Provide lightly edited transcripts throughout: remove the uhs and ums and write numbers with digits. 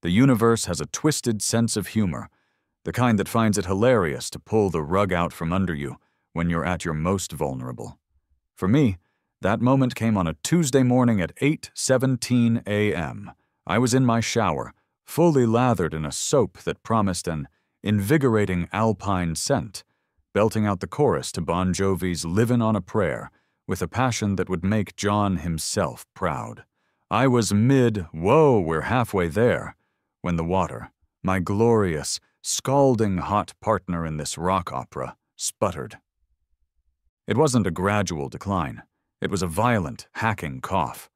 The universe has a twisted sense of humor, the kind that finds it hilarious to pull the rug out from under you when you're at your most vulnerable. For me, that moment came on a Tuesday morning at 8:17 a.m. I was in my shower, fully lathered in a soap that promised an invigorating alpine scent, belting out the chorus to Bon Jovi's "Livin' on a Prayer" with a passion that would make John himself proud. I was whoa, we're halfway there, when the water, my glorious, scalding hot partner in this rock opera, sputtered. It wasn't a gradual decline. It was a violent, hacking cough.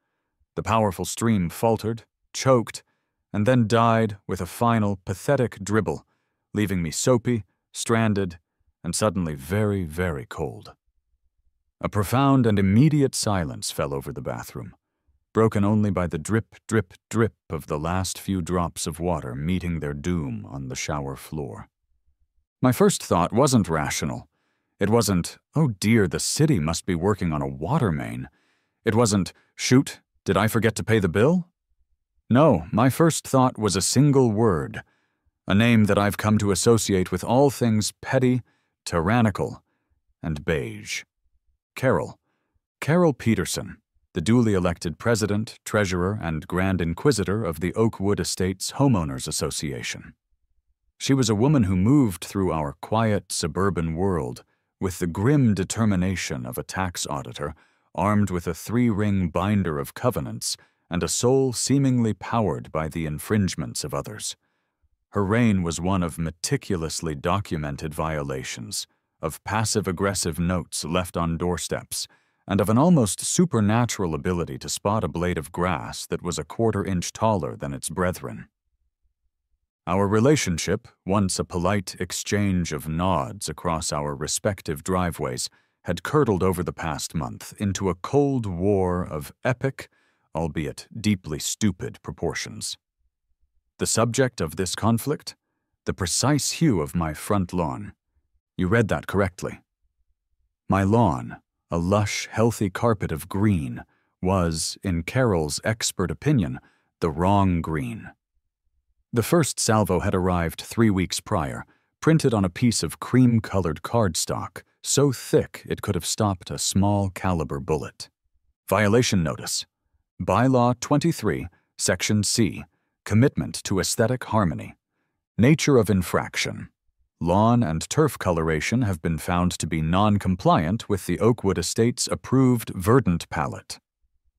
The powerful stream faltered, choked, and then died with a final, pathetic dribble, leaving me soapy, stranded, and suddenly very, very cold. A profound and immediate silence fell over the bathroom, broken only by the drip, drip, drip of the last few drops of water meeting their doom on the shower floor. My first thought wasn't rational. It wasn't, "Oh dear, the city must be working on a water main." It wasn't, "Shoot, did I forget to pay the bill?" No, my first thought was a single word, a name that I've come to associate with all things petty, tyrannical, and beige. Carol. Carol Peterson, the duly elected president, treasurer, and grand inquisitor of the Oakwood Estates Homeowners Association. She was a woman who moved through our quiet suburban world with the grim determination of a tax auditor armed with a 3-ring binder of covenants and a soul seemingly powered by the infringements of others. Her reign was one of meticulously documented violations, of passive-aggressive notes left on doorsteps, and of an almost supernatural ability to spot a blade of grass that was a 1/4 inch taller than its brethren. Our relationship, once a polite exchange of nods across our respective driveways, had curdled over the past month into a cold war of epic, albeit deeply stupid, proportions. The subject of this conflict? The precise hue of my front lawn. You read that correctly. My lawn, a lush, healthy carpet of green, was, in Carol's expert opinion, the wrong green. The first salvo had arrived 3 weeks prior, printed on a piece of cream-colored cardstock, so thick it could have stopped a small-caliber bullet. Violation notice. Bylaw 23, Section C, Commitment to Aesthetic Harmony. Nature of infraction. Lawn and turf coloration have been found to be non-compliant with the Oakwood Estates approved verdant palette.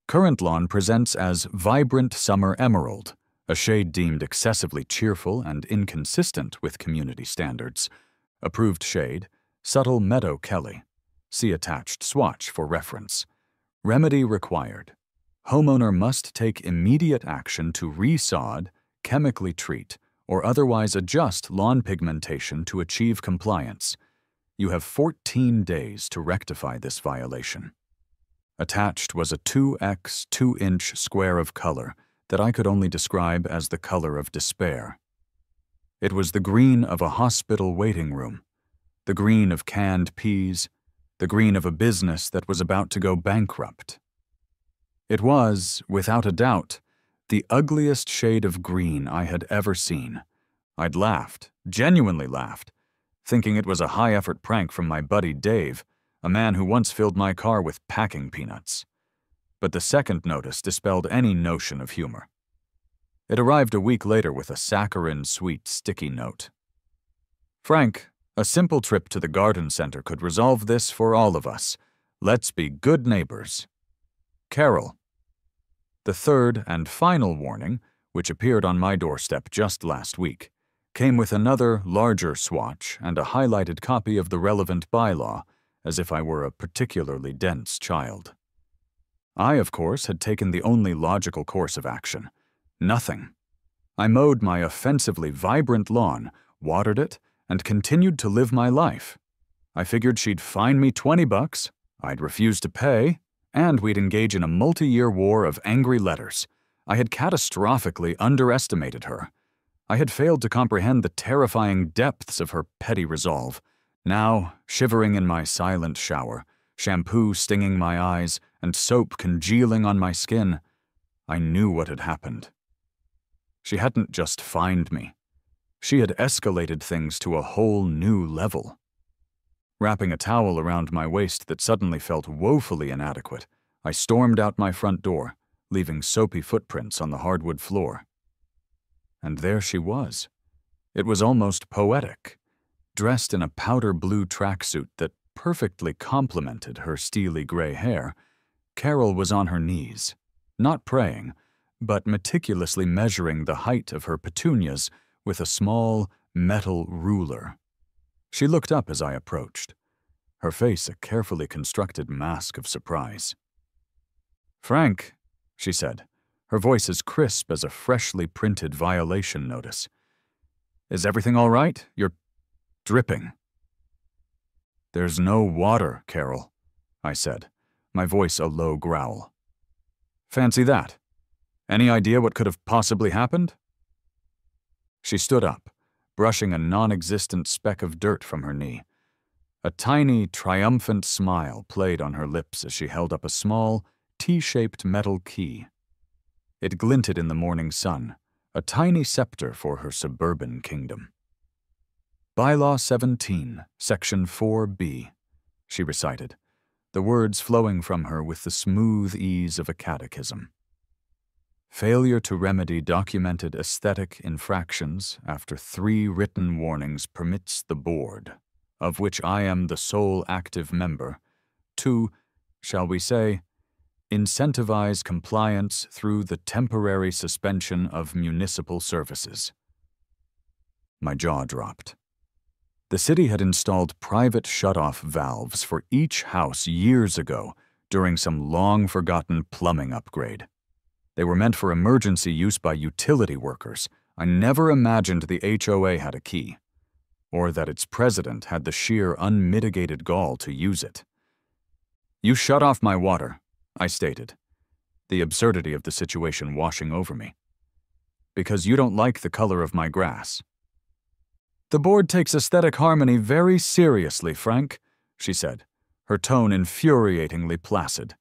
Current lawn presents as vibrant summer emerald, a shade deemed excessively cheerful and inconsistent with community standards. Approved shade, subtle meadow Kelly. See attached swatch for reference. Remedy required. Homeowner must take immediate action to resod, chemically treat, or otherwise adjust lawn pigmentation to achieve compliance. You have 14 days to rectify this violation. Attached was a 2x 2-inch square of color that I could only describe as the color of despair. It was the green of a hospital waiting room, the green of canned peas, the green of a business that was about to go bankrupt. It was, without a doubt, the ugliest shade of green I had ever seen. I'd laughed, genuinely laughed, thinking it was a high-effort prank from my buddy Dave, a man who once filled my car with packing peanuts. But the second notice dispelled any notion of humor. It arrived a week later with a saccharine-sweet sticky note. "Frank, a simple trip to the garden center could resolve this for all of us. Let's be good neighbors. Carol." The third and final warning, which appeared on my doorstep just last week, came with another, larger swatch and a highlighted copy of the relevant bylaw, as if I were a particularly dense child. I, of course, had taken the only logical course of action. Nothing. I mowed my offensively vibrant lawn, watered it, and continued to live my life. I figured she'd fine me $20, I'd refuse to pay, and we'd engage in a multi-year war of angry letters. I had catastrophically underestimated her. I had failed to comprehend the terrifying depths of her petty resolve. Now, shivering in my silent shower, shampoo stinging my eyes, and soap congealing on my skin, I knew what had happened. She hadn't just fined me. She had escalated things to a whole new level. Wrapping a towel around my waist that suddenly felt woefully inadequate, I stormed out my front door, leaving soapy footprints on the hardwood floor. And there she was. It was almost poetic. Dressed in a powder blue tracksuit that perfectly complemented her steely gray hair, Carol was on her knees, not praying, but meticulously measuring the height of her petunias with a small metal ruler. She looked up as I approached, her face a carefully constructed mask of surprise. "Frank," she said, her voice as crisp as a freshly printed violation notice. "Is everything all right? You're dripping." "There's no water, Carol," I said, my voice a low growl. "Fancy that. Any idea what could have possibly happened?" She stood up, brushing a non-existent speck of dirt from her knee. A tiny, triumphant smile played on her lips as she held up a small, T-shaped metal key. It glinted in the morning sun, a tiny scepter for her suburban kingdom. "Bylaw 17, Section 4B, she recited, the words flowing from her with the smooth ease of a catechism. "Failure to remedy documented aesthetic infractions after 3 written warnings permits the board, of which I am the sole active member, to, shall we say, incentivize compliance through the temporary suspension of municipal services." My jaw dropped. The city had installed private shut-off valves for each house years ago during some long-forgotten plumbing upgrade. They were meant for emergency use by utility workers. I never imagined the HOA had a key, or that its president had the sheer unmitigated gall to use it. "You shut off my water," I stated, the absurdity of the situation washing over me. "Because you don't like the color of my grass." "The board takes aesthetic harmony very seriously, Frank," she said, her tone infuriatingly placid.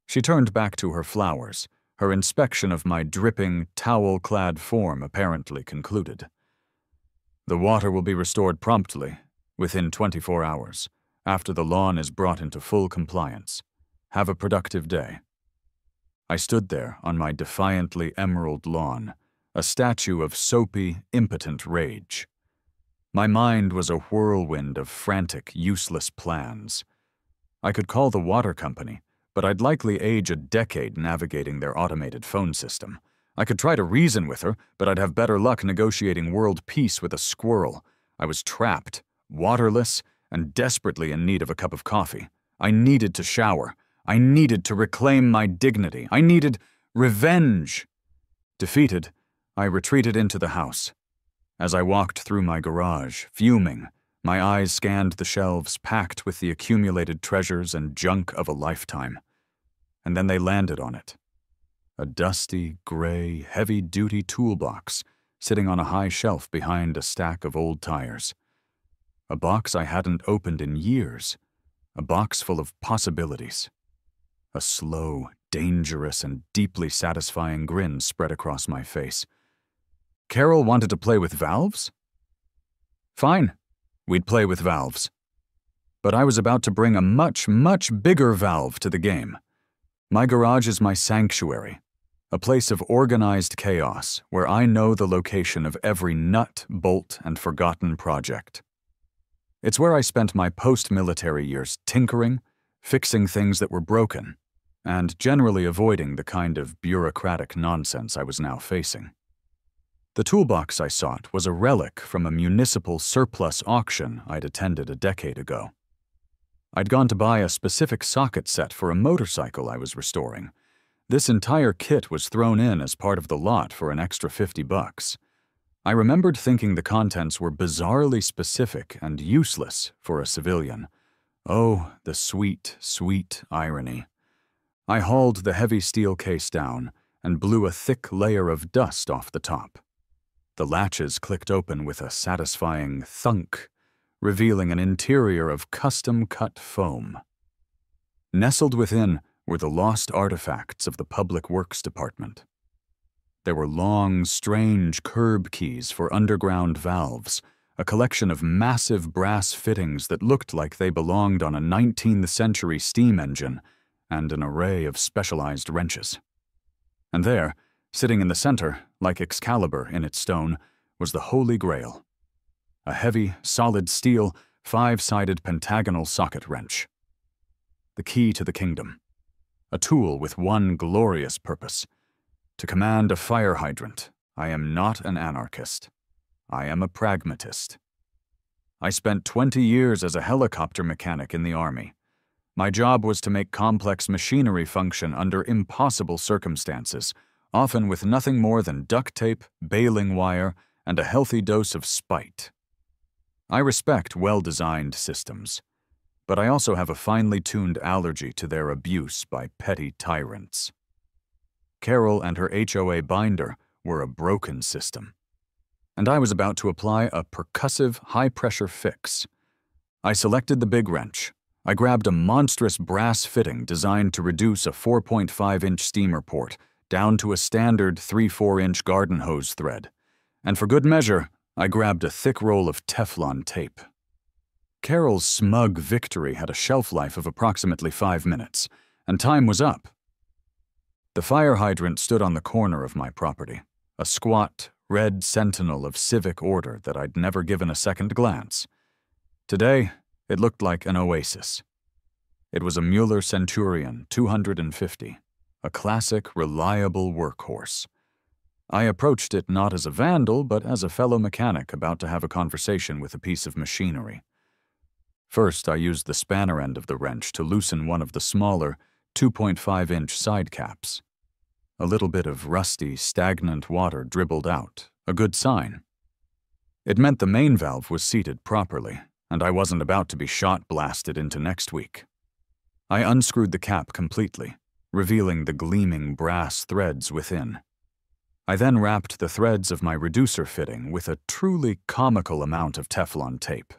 She turned back to her flowers, her inspection of my dripping, towel-clad form apparently concluded. "The water will be restored promptly, within 24 hours, after the lawn is brought into full compliance. Have a productive day." I stood there on my defiantly emerald lawn, a statue of soapy, impotent rage. My mind was a whirlwind of frantic, useless plans. I could call the water company, but I'd likely age a decade navigating their automated phone system. I could try to reason with her, but I'd have better luck negotiating world peace with a squirrel. I was trapped, waterless, and desperately in need of a cup of coffee. I needed to shower. I needed to reclaim my dignity. I needed revenge. Defeated, I retreated into the house. As I walked through my garage, fuming, my eyes scanned the shelves packed with the accumulated treasures and junk of a lifetime. And then they landed on it. A dusty, gray, heavy-duty toolbox sitting on a high shelf behind a stack of old tires. A box I hadn't opened in years. A box full of possibilities. A slow, dangerous, and deeply satisfying grin spread across my face. Carol wanted to play with valves? Fine, we'd play with valves. But I was about to bring a much, much bigger valve to the game. My garage is my sanctuary, a place of organized chaos where I know the location of every nut, bolt, and forgotten project. It's where I spent my post-military years tinkering, fixing things that were broken, and generally avoiding the kind of bureaucratic nonsense I was now facing. The toolbox I sought was a relic from a municipal surplus auction I'd attended a decade ago. I'd gone to buy a specific socket set for a motorcycle I was restoring. This entire kit was thrown in as part of the lot for an extra $50. I remembered thinking the contents were bizarrely specific and useless for a civilian. Oh, the sweet, sweet irony. I hauled the heavy steel case down and blew a thick layer of dust off the top. The latches clicked open with a satisfying thunk, revealing an interior of custom-cut foam. Nestled within were the lost artifacts of the Public Works Department. There were long, strange curb keys for underground valves, a collection of massive brass fittings that looked like they belonged on a 19th century steam engine, and an array of specialized wrenches. And there, sitting in the center, like Excalibur in its stone, was the Holy Grail. A heavy, solid steel, 5-sided pentagonal socket wrench. The key to the kingdom. A tool with one glorious purpose: to command a fire hydrant. I am not an anarchist. I am a pragmatist. I spent 20 years as a helicopter mechanic in the Army. My job was to make complex machinery function under impossible circumstances, often with nothing more than duct tape, baling wire, and a healthy dose of spite. I respect well-designed systems, but I also have a finely tuned allergy to their abuse by petty tyrants. Carol and her HOA binder were a broken system, and I was about to apply a percussive, high-pressure fix. I selected the big wrench. I grabbed a monstrous brass fitting designed to reduce a 4.5-inch steamer port down to a standard 3/4-inch garden hose thread, and for good measure, I grabbed a thick roll of Teflon tape. Carol's smug victory had a shelf life of approximately 5 minutes, and time was up. The fire hydrant stood on the corner of my property, a squat, red sentinel of civic order that I'd never given a second glance. Today, it looked like an oasis. It was a Mueller Centurion 250, a classic, reliable workhorse. I approached it not as a vandal, but as a fellow mechanic about to have a conversation with a piece of machinery. First, I used the spanner end of the wrench to loosen one of the smaller 2.5-inch side caps. A little bit of rusty, stagnant water dribbled out, a good sign. It meant the main valve was seated properly, and I wasn't about to be shot blasted into next week. I unscrewed the cap completely, revealing the gleaming brass threads within. I then wrapped the threads of my reducer fitting with a truly comical amount of Teflon tape.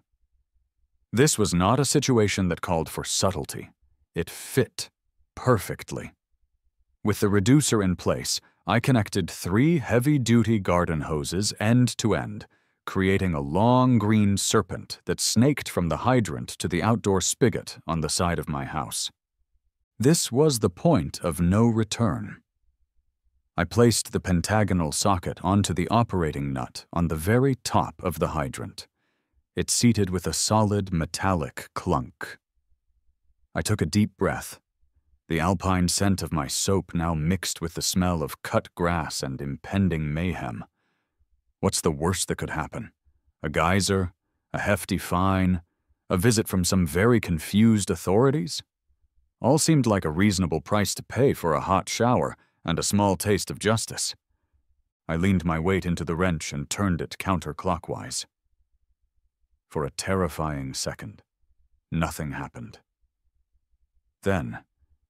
This was not a situation that called for subtlety. It fit perfectly. With the reducer in place, I connected 3 heavy-duty garden hoses end to end, creating a long green serpent that snaked from the hydrant to the outdoor spigot on the side of my house. This was the point of no return. I placed the pentagonal socket onto the operating nut on the very top of the hydrant. It seated with a solid metallic clunk. I took a deep breath. The alpine scent of my soap now mixed with the smell of cut grass and impending mayhem. What's the worst that could happen? A geyser? A hefty fine? A visit from some very confused authorities? All seemed like a reasonable price to pay for a hot shower and a small taste of justice. I leaned my weight into the wrench and turned it counterclockwise. For a terrifying second, nothing happened. Then,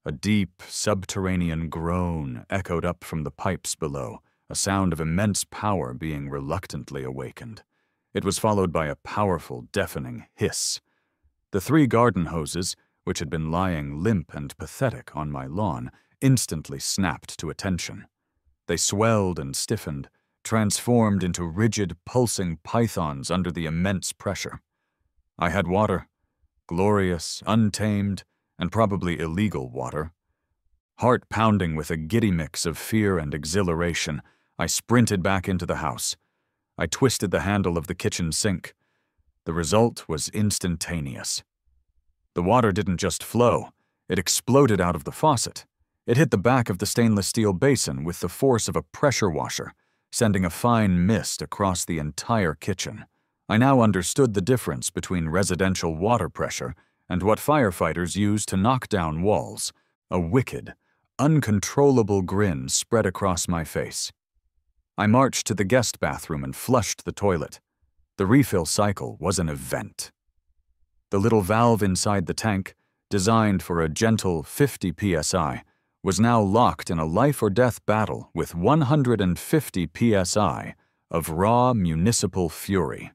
a deep, subterranean groan echoed up from the pipes below, a sound of immense power being reluctantly awakened. It was followed by a powerful, deafening hiss. The 3 garden hoses, which had been lying limp and pathetic on my lawn, instantly snapped to attention. They swelled and stiffened, transformed into rigid, pulsing pythons under the immense pressure. I had water, glorious, untamed, and probably illegal water. Heart pounding with a giddy mix of fear and exhilaration, I sprinted back into the house. I twisted the handle of the kitchen sink. The result was instantaneous. The water didn't just flow, it exploded out of the faucet. It hit the back of the stainless steel basin with the force of a pressure washer, sending a fine mist across the entire kitchen. I now understood the difference between residential water pressure and what firefighters use to knock down walls. A wicked, uncontrollable grin spread across my face. I marched to the guest bathroom and flushed the toilet. The refill cycle was an event. The little valve inside the tank, designed for a gentle 50 psi, was now locked in a life-or-death battle with 150 psi of raw municipal fury.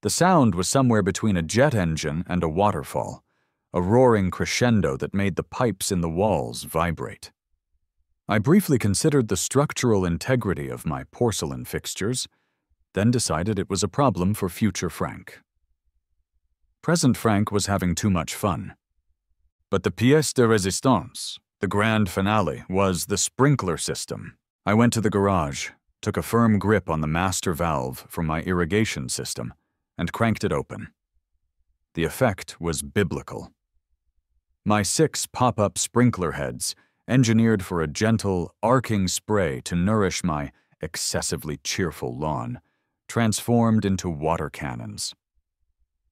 The sound was somewhere between a jet engine and a waterfall, a roaring crescendo that made the pipes in the walls vibrate. I briefly considered the structural integrity of my porcelain fixtures, then decided it was a problem for future Frank. Present Frank was having too much fun. But the pièce de résistance, the grand finale, was the sprinkler system. I went to the garage, took a firm grip on the master valve from my irrigation system, and cranked it open. The effect was biblical. My 6 pop-up sprinkler heads, engineered for a gentle, arcing spray to nourish my excessively cheerful lawn, transformed into water cannons.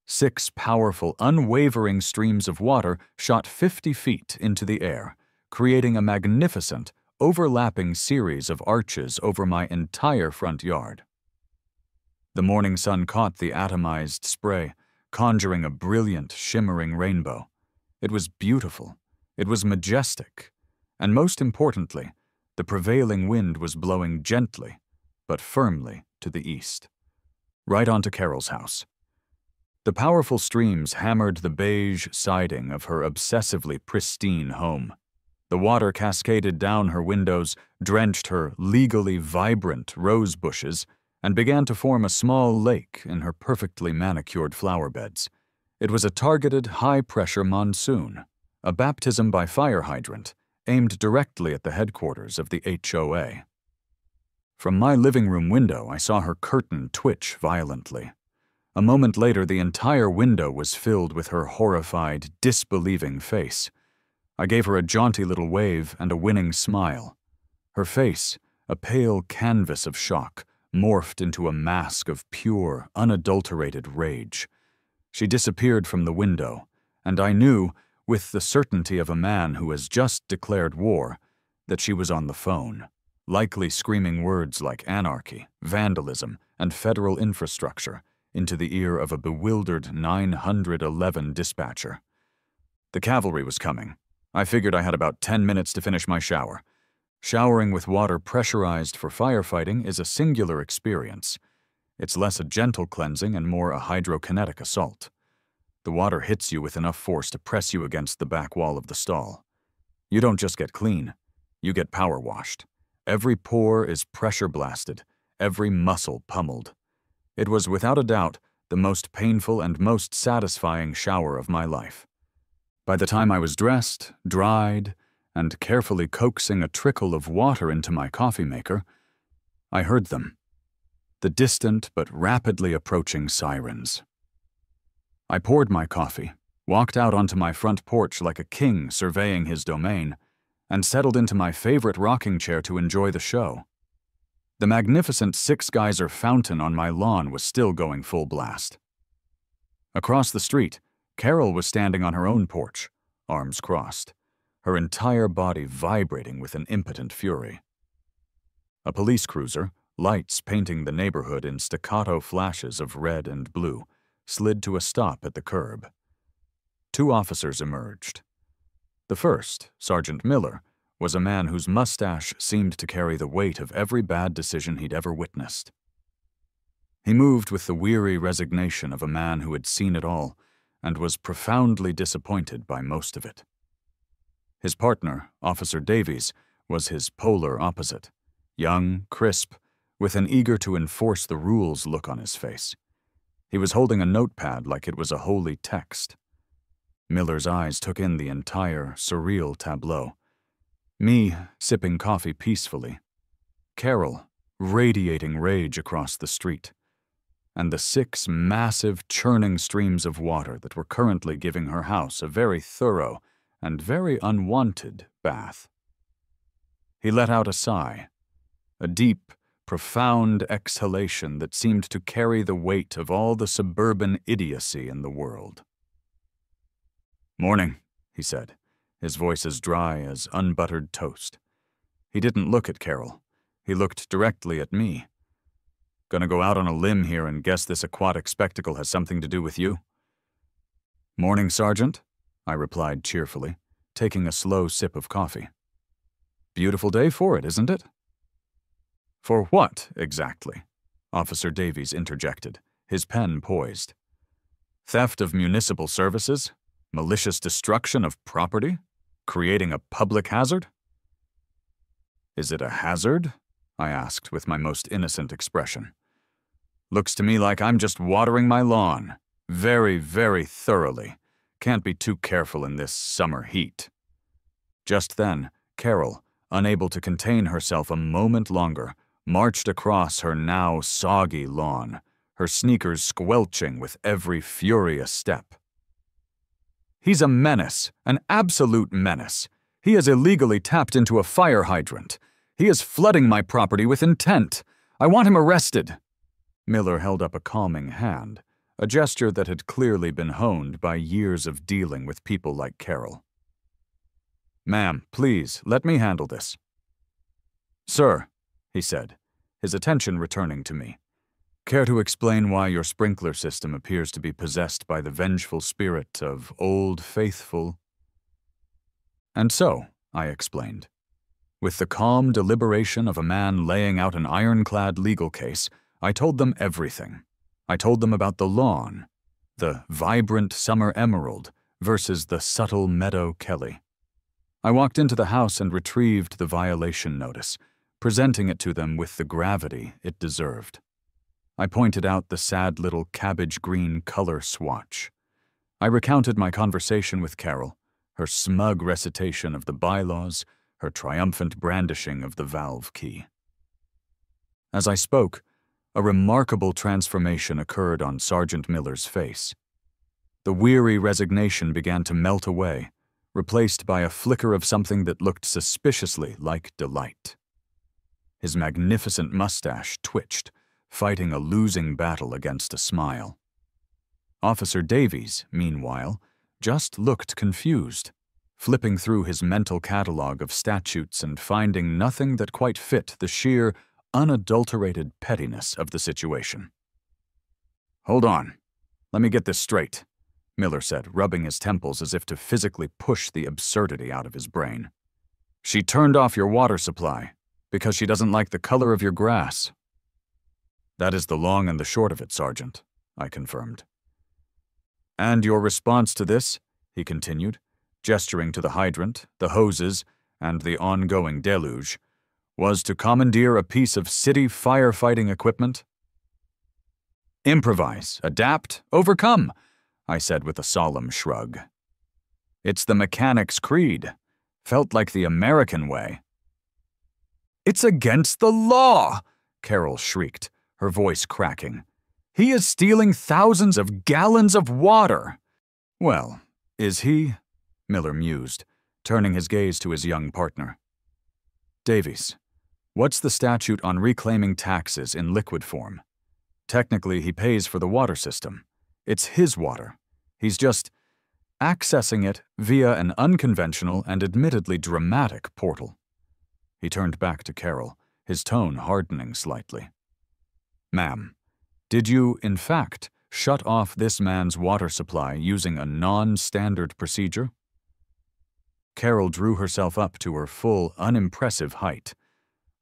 6 powerful, unwavering streams of water shot 50 feet into the air, creating a magnificent, overlapping series of arches over my entire front yard. The morning sun caught the atomized spray, conjuring a brilliant, shimmering rainbow. It was beautiful, it was majestic, and most importantly, the prevailing wind was blowing gently, but firmly to the east, right onto Carol's house. The powerful streams hammered the beige siding of her obsessively pristine home. The water cascaded down her windows, drenched her legally vibrant rose bushes, and began to form a small lake in her perfectly manicured flower beds. It was a targeted, high-pressure monsoon, a baptism by fire hydrant, aimed directly at the headquarters of the HOA. From my living room window, I saw her curtain twitch violently. A moment later, the entire window was filled with her horrified, disbelieving face. I gave her a jaunty little wave and a winning smile. Her face, a pale canvas of shock, morphed into a mask of pure, unadulterated rage. She disappeared from the window, and I knew, with the certainty of a man who has just declared war, that she was on the phone, likely screaming words like anarchy, vandalism, and federal infrastructure into the ear of a bewildered 911 dispatcher. The cavalry was coming. I figured I had about 10 minutes to finish my shower. Showering with water pressurized for firefighting is a singular experience. It's less a gentle cleansing and more a hydrokinetic assault. The water hits you with enough force to press you against the back wall of the stall. You don't just get clean, you get power washed. Every pore is pressure blasted, every muscle pummeled. It was without a doubt the most painful and most satisfying shower of my life. By the time I was dressed, dried, and carefully coaxing a trickle of water into my coffee maker, I heard them. The distant but rapidly approaching sirens. I poured my coffee, walked out onto my front porch like a king surveying his domain, and settled into my favorite rocking chair to enjoy the show. The magnificent 6-geyser fountain on my lawn was still going full blast. Across the street, Carol was standing on her own porch, arms crossed, her entire body vibrating with an impotent fury. A police cruiser, lights painting the neighborhood in staccato flashes of red and blue, slid to a stop at the curb. 2 officers emerged. The first, Sergeant Miller, was a man whose mustache seemed to carry the weight of every bad decision he'd ever witnessed. He moved with the weary resignation of a man who had seen it all and was profoundly disappointed by most of it. His partner, Officer Davies, was his polar opposite, young, crisp, with an eager-to-enforce-the-rules look on his face. He was holding a notepad like it was a holy text. Miller's eyes took in the entire, surreal tableau. Me, sipping coffee peacefully. Carol, radiating rage across the street. And the 6 massive, churning streams of water that were currently giving her house a very thorough and very unwanted bath. He let out a sigh, a deep, profound exhalation that seemed to carry the weight of all the suburban idiocy in the world. "Morning," he said, his voice as dry as unbuttered toast. He didn't look at Carol. He looked directly at me. "Gonna go out on a limb here and guess this aquatic spectacle has something to do with you?" "Morning, Sergeant," I replied cheerfully, taking a slow sip of coffee. "Beautiful day for it, isn't it?" "For what, exactly?" Officer Davies interjected, his pen poised. "Theft of municipal services? Malicious destruction of property? Creating a public hazard?" Is it a hazard? I asked with my most innocent expression. Looks to me like I'm just watering my lawn. Very, very thoroughly. Can't be too careful in this summer heat. Just then, Carol, unable to contain herself a moment longer, marched across her now soggy lawn, her sneakers squelching with every furious step. He's a menace, an absolute menace. He has illegally tapped into a fire hydrant. He is flooding my property with intent. I want him arrested. Miller held up a calming hand, a gesture that had clearly been honed by years of dealing with people like Carol. Ma'am, please, let me handle this. Sir, he said, his attention returning to me. Care to explain why your sprinkler system appears to be possessed by the vengeful spirit of Old Faithful? And so, I explained, with the calm deliberation of a man laying out an ironclad legal case, I told them everything. I told them about the lawn, the vibrant summer emerald versus the subtle meadow Kelly. I walked into the house and retrieved the violation notice, presenting it to them with the gravity it deserved. I pointed out the sad little cabbage green color swatch. I recounted my conversation with Carol, her smug recitation of the bylaws, her triumphant brandishing of the valve key. As I spoke, a remarkable transformation occurred on Sergeant Miller's face. The weary resignation began to melt away, replaced by a flicker of something that looked suspiciously like delight. His magnificent mustache twitched, fighting a losing battle against a smile. Officer Davies, meanwhile, just looked confused, flipping through his mental catalog of statutes and finding nothing that quite fit the sheer, unadulterated pettiness of the situation. Hold on. Let me get this straight, Miller said, rubbing his temples as if to physically push the absurdity out of his brain. She turned off your water supply because she doesn't like the color of your grass. That is the long and the short of it, Sergeant, I confirmed. And your response to this, he continued, gesturing to the hydrant, the hoses, and the ongoing deluge, was to commandeer a piece of city firefighting equipment? Improvise, adapt, overcome, I said with a solemn shrug. It's the mechanic's creed. Felt like the American way. It's against the law, Carol shrieked, her voice cracking. He is stealing thousands of gallons of water. Well, is he? Miller mused, turning his gaze to his young partner. Davies, what's the statute on reclaiming taxes in liquid form? Technically, he pays for the water system. It's his water. He's just accessing it via an unconventional and admittedly dramatic portal. He turned back to Carol, his tone hardening slightly. Ma'am, did you, in fact, shut off this man's water supply using a non-standard procedure? Carol drew herself up to her full, unimpressive height.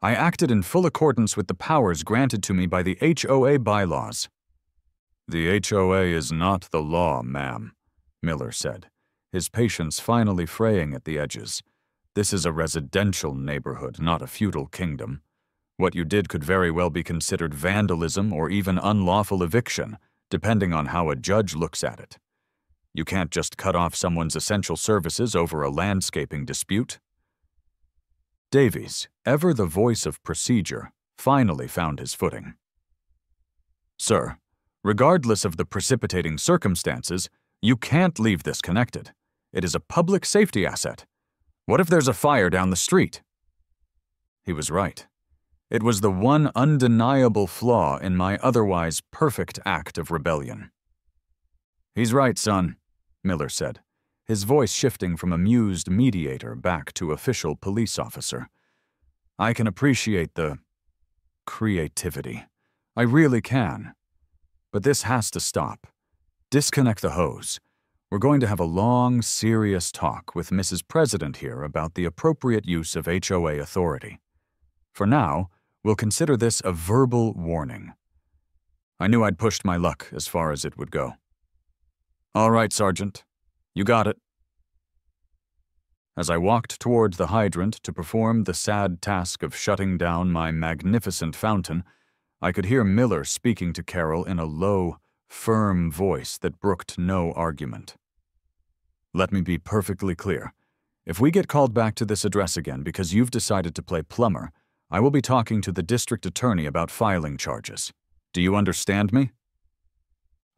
I acted in full accordance with the powers granted to me by the HOA bylaws. The HOA is not the law, ma'am, Miller said, his patience finally fraying at the edges. This is a residential neighborhood, not a feudal kingdom. What you did could very well be considered vandalism or even unlawful eviction, depending on how a judge looks at it. You can't just cut off someone's essential services over a landscaping dispute. Davies, ever the voice of procedure, finally found his footing. Sir, regardless of the precipitating circumstances, you can't leave this connected. It is a public safety asset. What if there's a fire down the street? He was right. It was the one undeniable flaw in my otherwise perfect act of rebellion. He's right, son, Miller said, his voice shifting from amused mediator back to official police officer. I can appreciate the creativity. I really can. But this has to stop. Disconnect the hose. We're going to have a long, serious talk with Mrs. President here about the appropriate use of HOA authority. For now, we'll consider this a verbal warning. I knew I'd pushed my luck as far as it would go. All right, Sergeant. You got it. As I walked toward the hydrant to perform the sad task of shutting down my magnificent fountain, I could hear Miller speaking to Carol in a low, firm voice that brooked no argument. "Let me be perfectly clear. If we get called back to this address again because you've decided to play plumber, I will be talking to the district attorney about filing charges. Do you understand me?"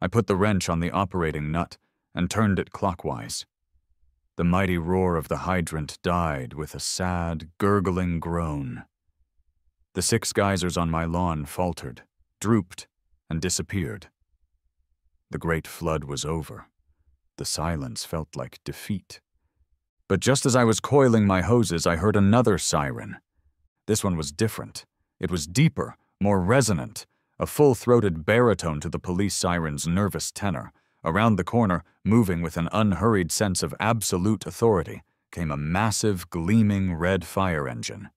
I put the wrench on the operating nut and turned it clockwise. The mighty roar of the hydrant died with a sad, gurgling groan. The 6 geysers on my lawn faltered, drooped, and disappeared. The great flood was over. The silence felt like defeat. But just as I was coiling my hoses, I heard another siren. This one was different. It was deeper, more resonant, a full-throated baritone to the police siren's nervous tenor. Around the corner, moving with an unhurried sense of absolute authority, came a massive, gleaming red fire engine.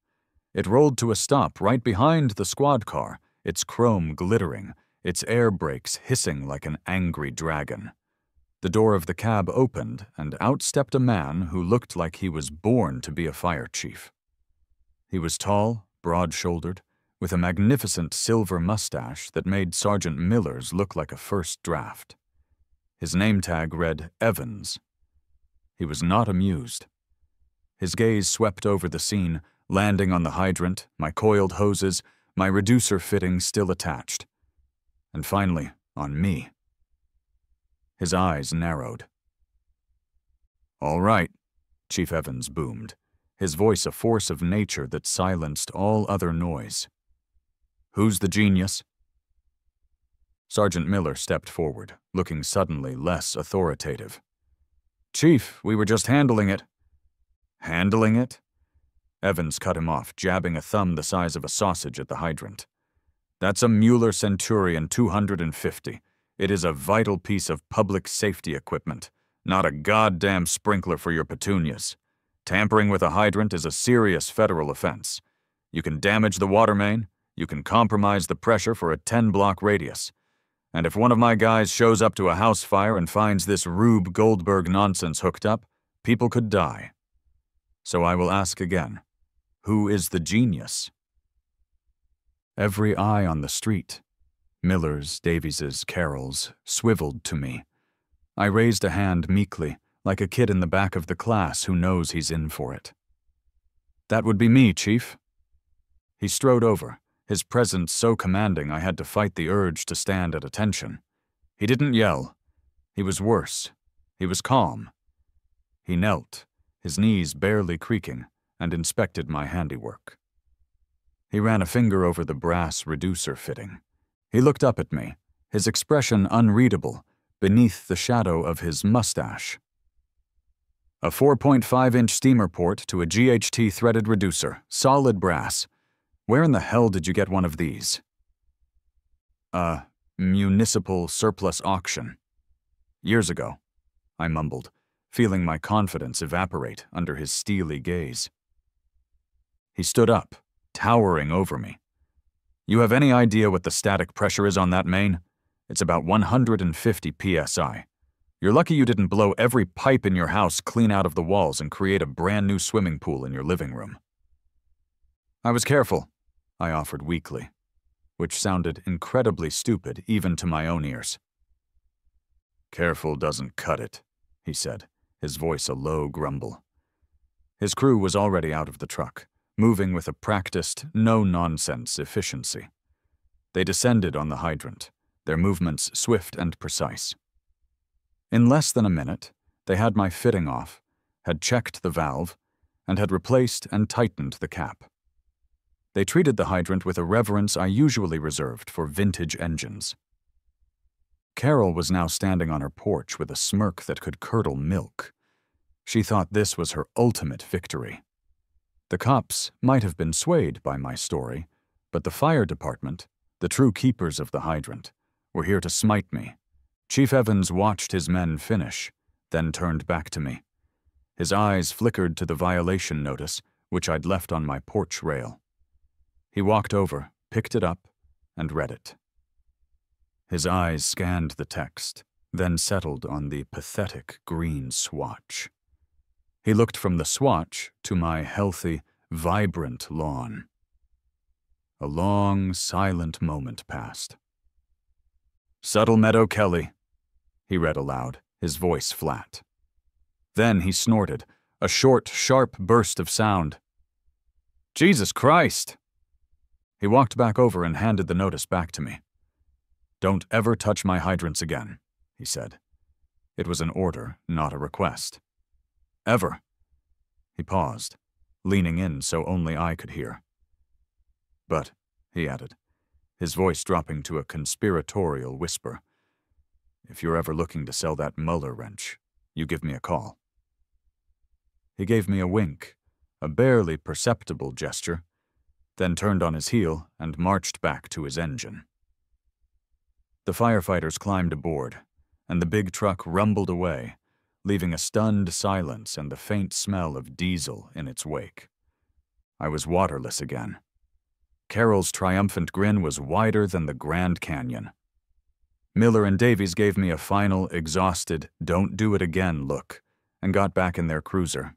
It rolled to a stop right behind the squad car, its chrome glittering, its air brakes hissing like an angry dragon. The door of the cab opened, and out stepped a man who looked like he was born to be a fire chief. He was tall, broad-shouldered, with a magnificent silver mustache that made Sergeant Miller's look like a first draft. His name tag read Evans. He was not amused. His gaze swept over the scene, landing on the hydrant, my coiled hoses, my reducer fitting still attached. And finally, on me. His eyes narrowed. "All right," Chief Evans boomed, his voice a force of nature that silenced all other noise. "Who's the genius?" Sergeant Miller stepped forward, looking suddenly less authoritative. "Chief, we were just handling it." "Handling it?" Evans cut him off, jabbing a thumb the size of a sausage at the hydrant. "That's a Mueller Centurion 250. It is a vital piece of public safety equipment, not a goddamn sprinkler for your petunias. Tampering with a hydrant is a serious federal offense. You can damage the water main, you can compromise the pressure for a 10-block radius. And if one of my guys shows up to a house fire and finds this Rube Goldberg nonsense hooked up, people could die. So I will ask again, who is the genius?" Every eye on the street, Miller's, Davies's, Carroll's, swiveled to me. I raised a hand meekly, like a kid in the back of the class who knows he's in for it. "That would be me, Chief." He strode over, his presence so commanding I had to fight the urge to stand at attention. He didn't yell. He was worse. He was calm. He knelt, his knees barely creaking, and inspected my handiwork. He ran a finger over the brass reducer fitting. He looked up at me, his expression unreadable, beneath the shadow of his mustache. "A 4.5-inch steamer port to a GHT threaded reducer, solid brass. Where in the hell did you get one of these?" "A municipal surplus auction. Years ago," I mumbled, feeling my confidence evaporate under his steely gaze. He stood up, towering over me. "You have any idea what the static pressure is on that main? It's about 150 psi. You're lucky you didn't blow every pipe in your house clean out of the walls and create a brand new swimming pool in your living room." "I was careful," I offered weakly, which sounded incredibly stupid even to my own ears. "Careful doesn't cut it," he said, his voice a low grumble. His crew was already out of the truck, moving with a practiced, no-nonsense efficiency. They descended on the hydrant, their movements swift and precise. In less than a minute, they had my fitting off, had checked the valve, and had replaced and tightened the cap. They treated the hydrant with a reverence I usually reserved for vintage engines. Carol was now standing on her porch with a smirk that could curdle milk. She thought this was her ultimate victory. The cops might have been swayed by my story, but the fire department, the true keepers of the hydrant, were here to smite me. Chief Evans watched his men finish, then turned back to me. His eyes flickered to the violation notice, which I'd left on my porch rail. He walked over, picked it up, and read it. His eyes scanned the text, then settled on the pathetic green swatch. He looked from the swatch to my healthy, vibrant lawn. A long, silent moment passed. "Subtle Meadow Kelly," he read aloud, his voice flat. Then he snorted, a short, sharp burst of sound. "Jesus Christ!" He walked back over and handed the notice back to me. "Don't ever touch my hydrants again," he said. It was an order, not a request. "Ever." He paused, leaning in so only I could hear. "But," he added, his voice dropping to a conspiratorial whisper, "if you're ever looking to sell that Muller wrench, you give me a call." He gave me a wink, a barely perceptible gesture, then turned on his heel and marched back to his engine. The firefighters climbed aboard, and the big truck rumbled away, leaving a stunned silence and the faint smell of diesel in its wake. I was waterless again. Carol's triumphant grin was wider than the Grand Canyon. Miller and Davies gave me a final, exhausted, don't do it again look, and got back in their cruiser.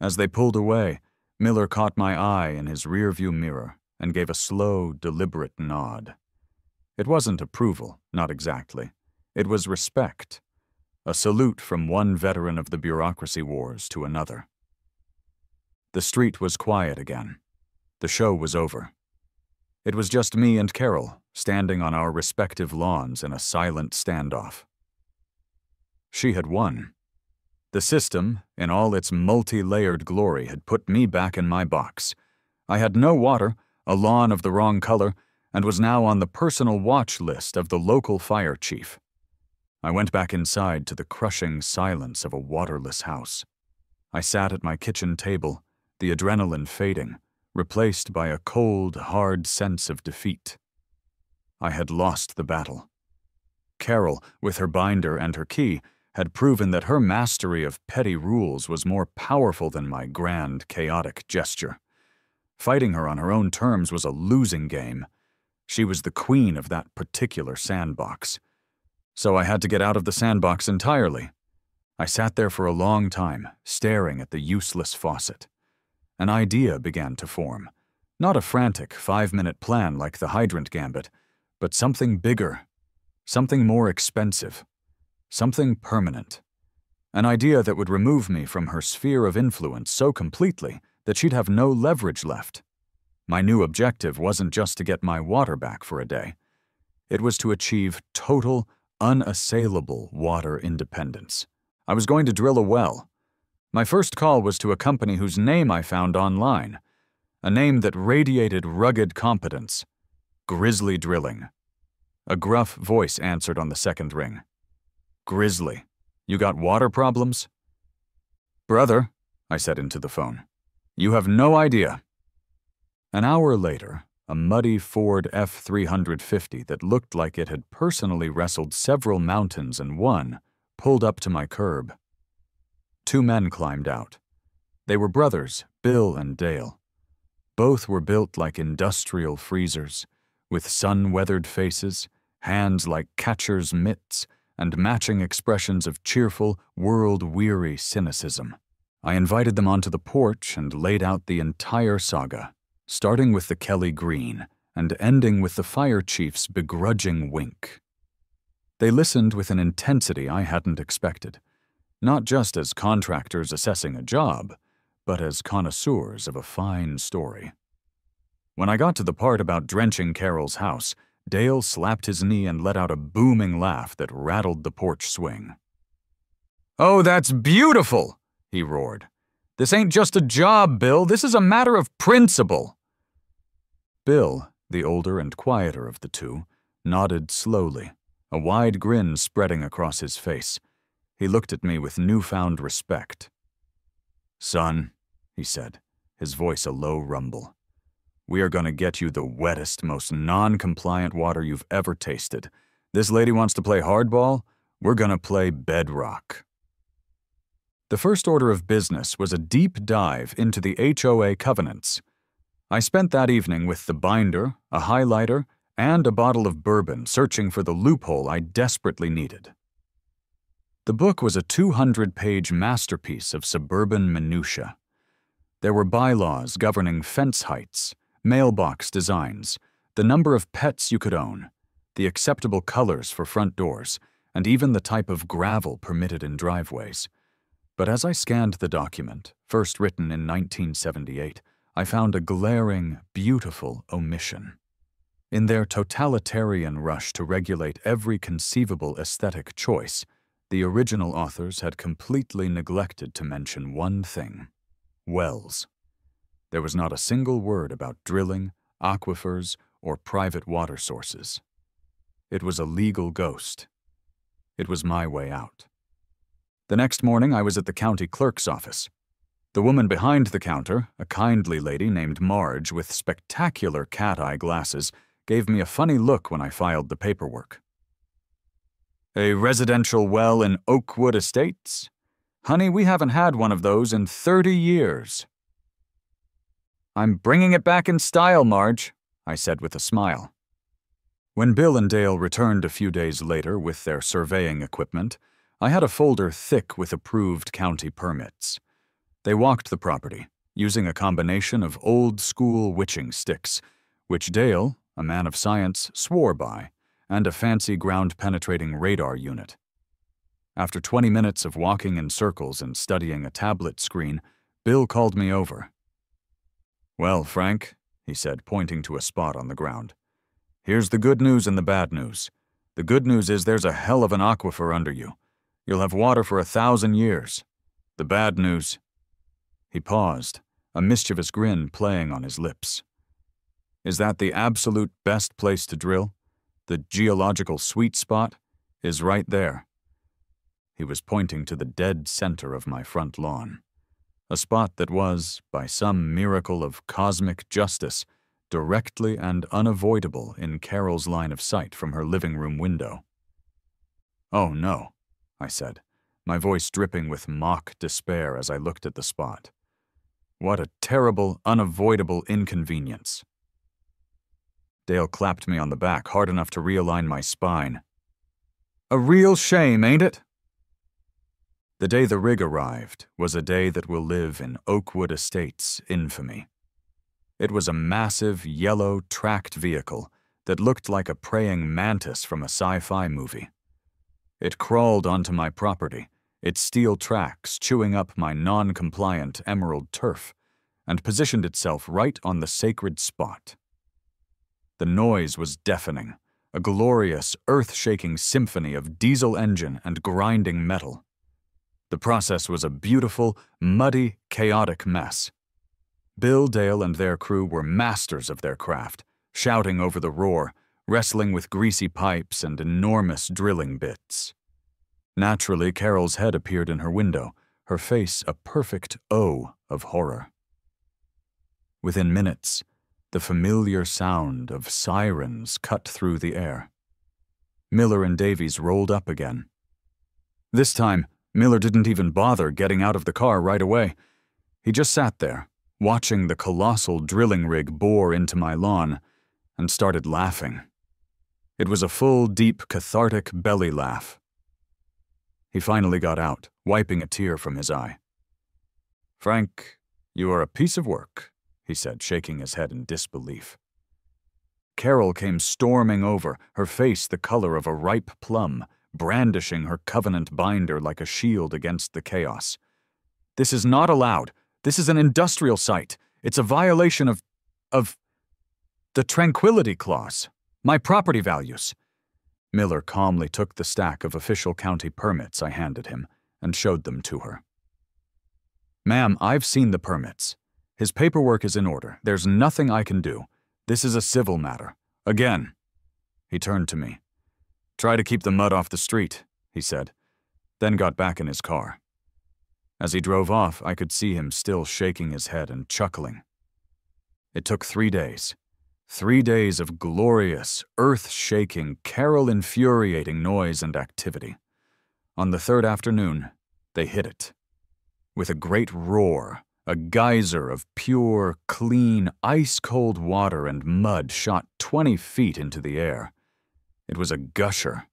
As they pulled away, Miller caught my eye in his rearview mirror and gave a slow, deliberate nod. It wasn't approval, not exactly. It was respect, a salute from one veteran of the bureaucracy wars to another. The street was quiet again. The show was over. It was just me and Carol, standing on our respective lawns in a silent standoff. She had won. The system, in all its multi-layered glory, had put me back in my box. I had no water, a lawn of the wrong color, and was now on the personal watch list of the local fire chief. I went back inside to the crushing silence of a waterless house. I sat at my kitchen table, the adrenaline fading, replaced by a cold, hard sense of defeat. I had lost the battle. Carol, with her binder and her key, had proven that her mastery of petty rules was more powerful than my grand, chaotic gesture. Fighting her on her own terms was a losing game. She was the queen of that particular sandbox. So I had to get out of the sandbox entirely. I sat there for a long time, staring at the useless faucet. An idea began to form. Not a frantic 5-minute plan like the Hydrant gambit, but something bigger, something more expensive, something permanent. An idea that would remove me from her sphere of influence so completely that she'd have no leverage left. My new objective wasn't just to get my water back for a day. It was to achieve total, unassailable water independence. I was going to drill a well. My first call was to a company whose name I found online, a name that radiated rugged competence. Grizzly Drilling. A gruff voice answered on the second ring. "Grizzly, you got water problems?" "Brother," I said into the phone, "you have no idea." An hour later, a muddy Ford F-350 that looked like it had personally wrestled several mountains and won pulled up to my curb. 2 men climbed out. They were brothers, Bill and Dale. Both were built like industrial freezers, with sun-weathered faces, hands like catcher's mitts, and matching expressions of cheerful, world-weary cynicism. I invited them onto the porch and laid out the entire saga, starting with the Kelly Green and ending with the fire chief's begrudging wink. They listened with an intensity I hadn't expected, not just as contractors assessing a job, but as connoisseurs of a fine story. When I got to the part about drenching Carol's house, Dale slapped his knee and let out a booming laugh that rattled the porch swing. "Oh, that's beautiful!" he roared. "This ain't just a job, Bill. This is a matter of principle." Bill, the older and quieter of the two, nodded slowly, a wide grin spreading across his face. He looked at me with newfound respect. "Son," he said, his voice a low rumble, "we are going to get you the wettest, most non-compliant water you've ever tasted. This lady wants to play hardball. We're going to play bedrock." The first order of business was a deep dive into the HOA covenants. I spent that evening with the binder, a highlighter, and a bottle of bourbon searching for the loophole I desperately needed. The book was a 200-page masterpiece of suburban minutia. There were bylaws governing fence heights, mailbox designs, the number of pets you could own, the acceptable colors for front doors, and even the type of gravel permitted in driveways. But as I scanned the document, first written in 1978, I found a glaring, beautiful omission. In their totalitarian rush to regulate every conceivable aesthetic choice, the original authors had completely neglected to mention one thing: wells. There was not a single word about drilling, aquifers, or private water sources. It was a legal ghost. It was my way out. The next morning, I was at the county clerk's office. The woman behind the counter, a kindly lady named Marge with spectacular cat-eye glasses, gave me a funny look when I filed the paperwork. "A residential well in Oakwood Estates? Honey, we haven't had one of those in 30 years. "I'm bringing it back in style, Marge," I said with a smile. When Bill and Dale returned a few days later with their surveying equipment, I had a folder thick with approved county permits. They walked the property, using a combination of old-school witching sticks, which Dale, a man of science, swore by, and a fancy ground-penetrating radar unit. After 20 minutes of walking in circles and studying a tablet screen, Bill called me over. "Well, Frank," he said, pointing to a spot on the ground, "here's the good news and the bad news. The good news is there's a hell of an aquifer under you. You'll have water for 1,000 years. The bad news—" He paused, a mischievous grin playing on his lips. "Is that the absolute best place to drill? The geological sweet spot is right there." He was pointing to the dead center of my front lawn, a spot that was, by some miracle of cosmic justice, directly and unavoidable in Carol's line of sight from her living room window. "Oh, no," I said, my voice dripping with mock despair as I looked at the spot. "What a terrible, unavoidable inconvenience." Dale clapped me on the back hard enough to realign my spine. "A real shame, ain't it?" The day the rig arrived was a day that will live in Oakwood Estates' infamy. It was a massive, yellow, tracked vehicle that looked like a praying mantis from a sci-fi movie. It crawled onto my property, its steel tracks chewing up my non-compliant emerald turf, and positioned itself right on the sacred spot. The noise was deafening, a glorious, earth-shaking symphony of diesel engine and grinding metal. The process was a beautiful, muddy, chaotic mess. Bill, Dale, and their crew were masters of their craft, shouting over the roar, wrestling with greasy pipes and enormous drilling bits. Naturally, Carol's head appeared in her window, her face a perfect O of horror. Within minutes, the familiar sound of sirens cut through the air. Miller and Davies rolled up again. This time, Miller didn't even bother getting out of the car right away. He just sat there, watching the colossal drilling rig bore into my lawn, and started laughing. It was a full, deep, cathartic belly laugh. He finally got out, wiping a tear from his eye. "Frank, you are a piece of work," he said, shaking his head in disbelief. Carol came storming over, her face the color of a ripe plum, brandishing her covenant binder like a shield against the chaos. "This is not allowed. This is an industrial site. It's a violation of the Tranquility Clause, my property values." Miller calmly took the stack of official county permits I handed him and showed them to her. "Ma'am, I've seen the permits. His paperwork is in order. There's nothing I can do. This is a civil matter. Again." He turned to me. "Try to keep the mud off the street," he said, then got back in his car. As he drove off, I could see him still shaking his head and chuckling. It took 3 days. 3 days of glorious, earth-shaking, Carol-infuriating noise and activity. On the third afternoon, they hit it. With a great roar, a geyser of pure, clean, ice-cold water and mud shot 20 feet into the air. It was a gusher.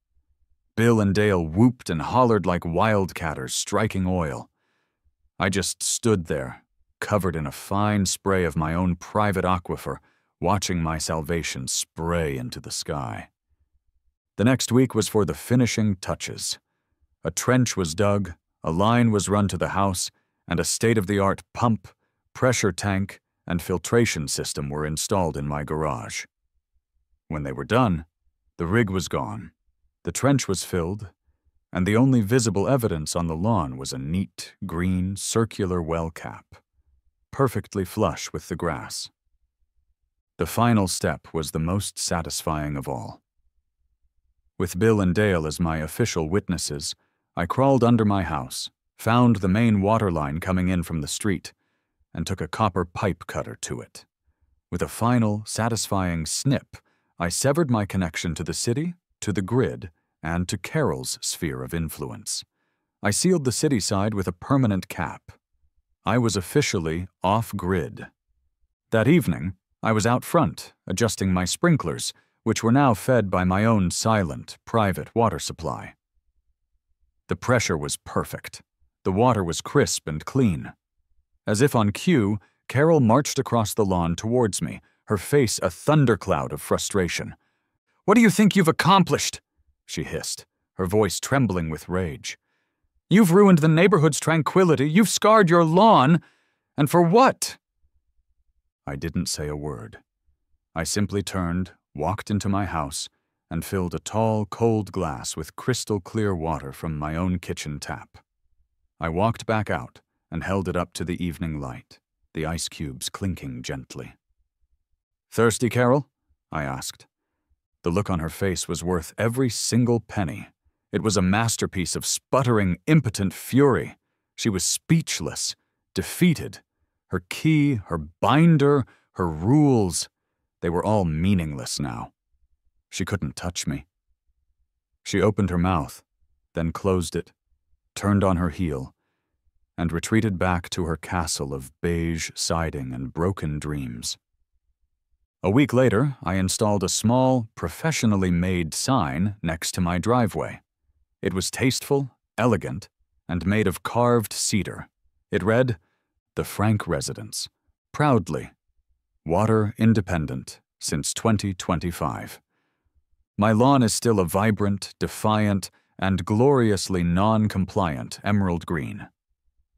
Bill and Dale whooped and hollered like wildcatters striking oil. I just stood there, covered in a fine spray of my own private aquifer, watching my salvation spray into the sky. The next week was for the finishing touches. A trench was dug, a line was run to the house, and a state-of-the-art pump, pressure tank, and filtration system were installed in my garage. When they were done, the rig was gone, the trench was filled, and the only visible evidence on the lawn was a neat, green, circular well cap, perfectly flush with the grass. The final step was the most satisfying of all. With Bill and Dale as my official witnesses, I crawled under my house, found the main water line coming in from the street, and took a copper pipe cutter to it. With a final, satisfying snip, I severed my connection to the city, to the grid, and to Carol's sphere of influence. I sealed the city side with a permanent cap. I was officially off-grid. That evening, I was out front, adjusting my sprinklers, which were now fed by my own silent, private water supply. The pressure was perfect. The water was crisp and clean. As if on cue, Carol marched across the lawn towards me, her face a thundercloud of frustration. "What do you think you've accomplished?" she hissed, her voice trembling with rage. "You've ruined the neighborhood's tranquility, you've scarred your lawn, and for what?" I didn't say a word. I simply turned, walked into my house, and filled a tall, cold glass with crystal-clear water from my own kitchen tap. I walked back out and held it up to the evening light, the ice cubes clinking gently. "Thirsty, Carol?" I asked. The look on her face was worth every single penny. It was a masterpiece of sputtering, impotent fury. She was speechless, defeated. Her key, her binder, her rules, they were all meaningless now. She couldn't touch me. She opened her mouth, then closed it, turned on her heel, and retreated back to her castle of beige siding and broken dreams. A week later, I installed a small, professionally made sign next to my driveway. It was tasteful, elegant, and made of carved cedar. It read, "The Frank Residence. Proudly. Water independent since 2025. My lawn is still a vibrant, defiant, and gloriously non-compliant emerald green.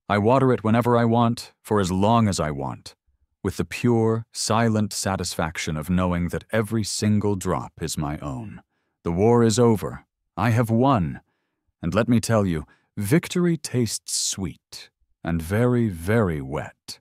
I water it whenever I want, for as long as I want, with the pure, silent satisfaction of knowing that every single drop is my own. The war is over. I have won. And let me tell you, victory tastes sweet and very, very wet."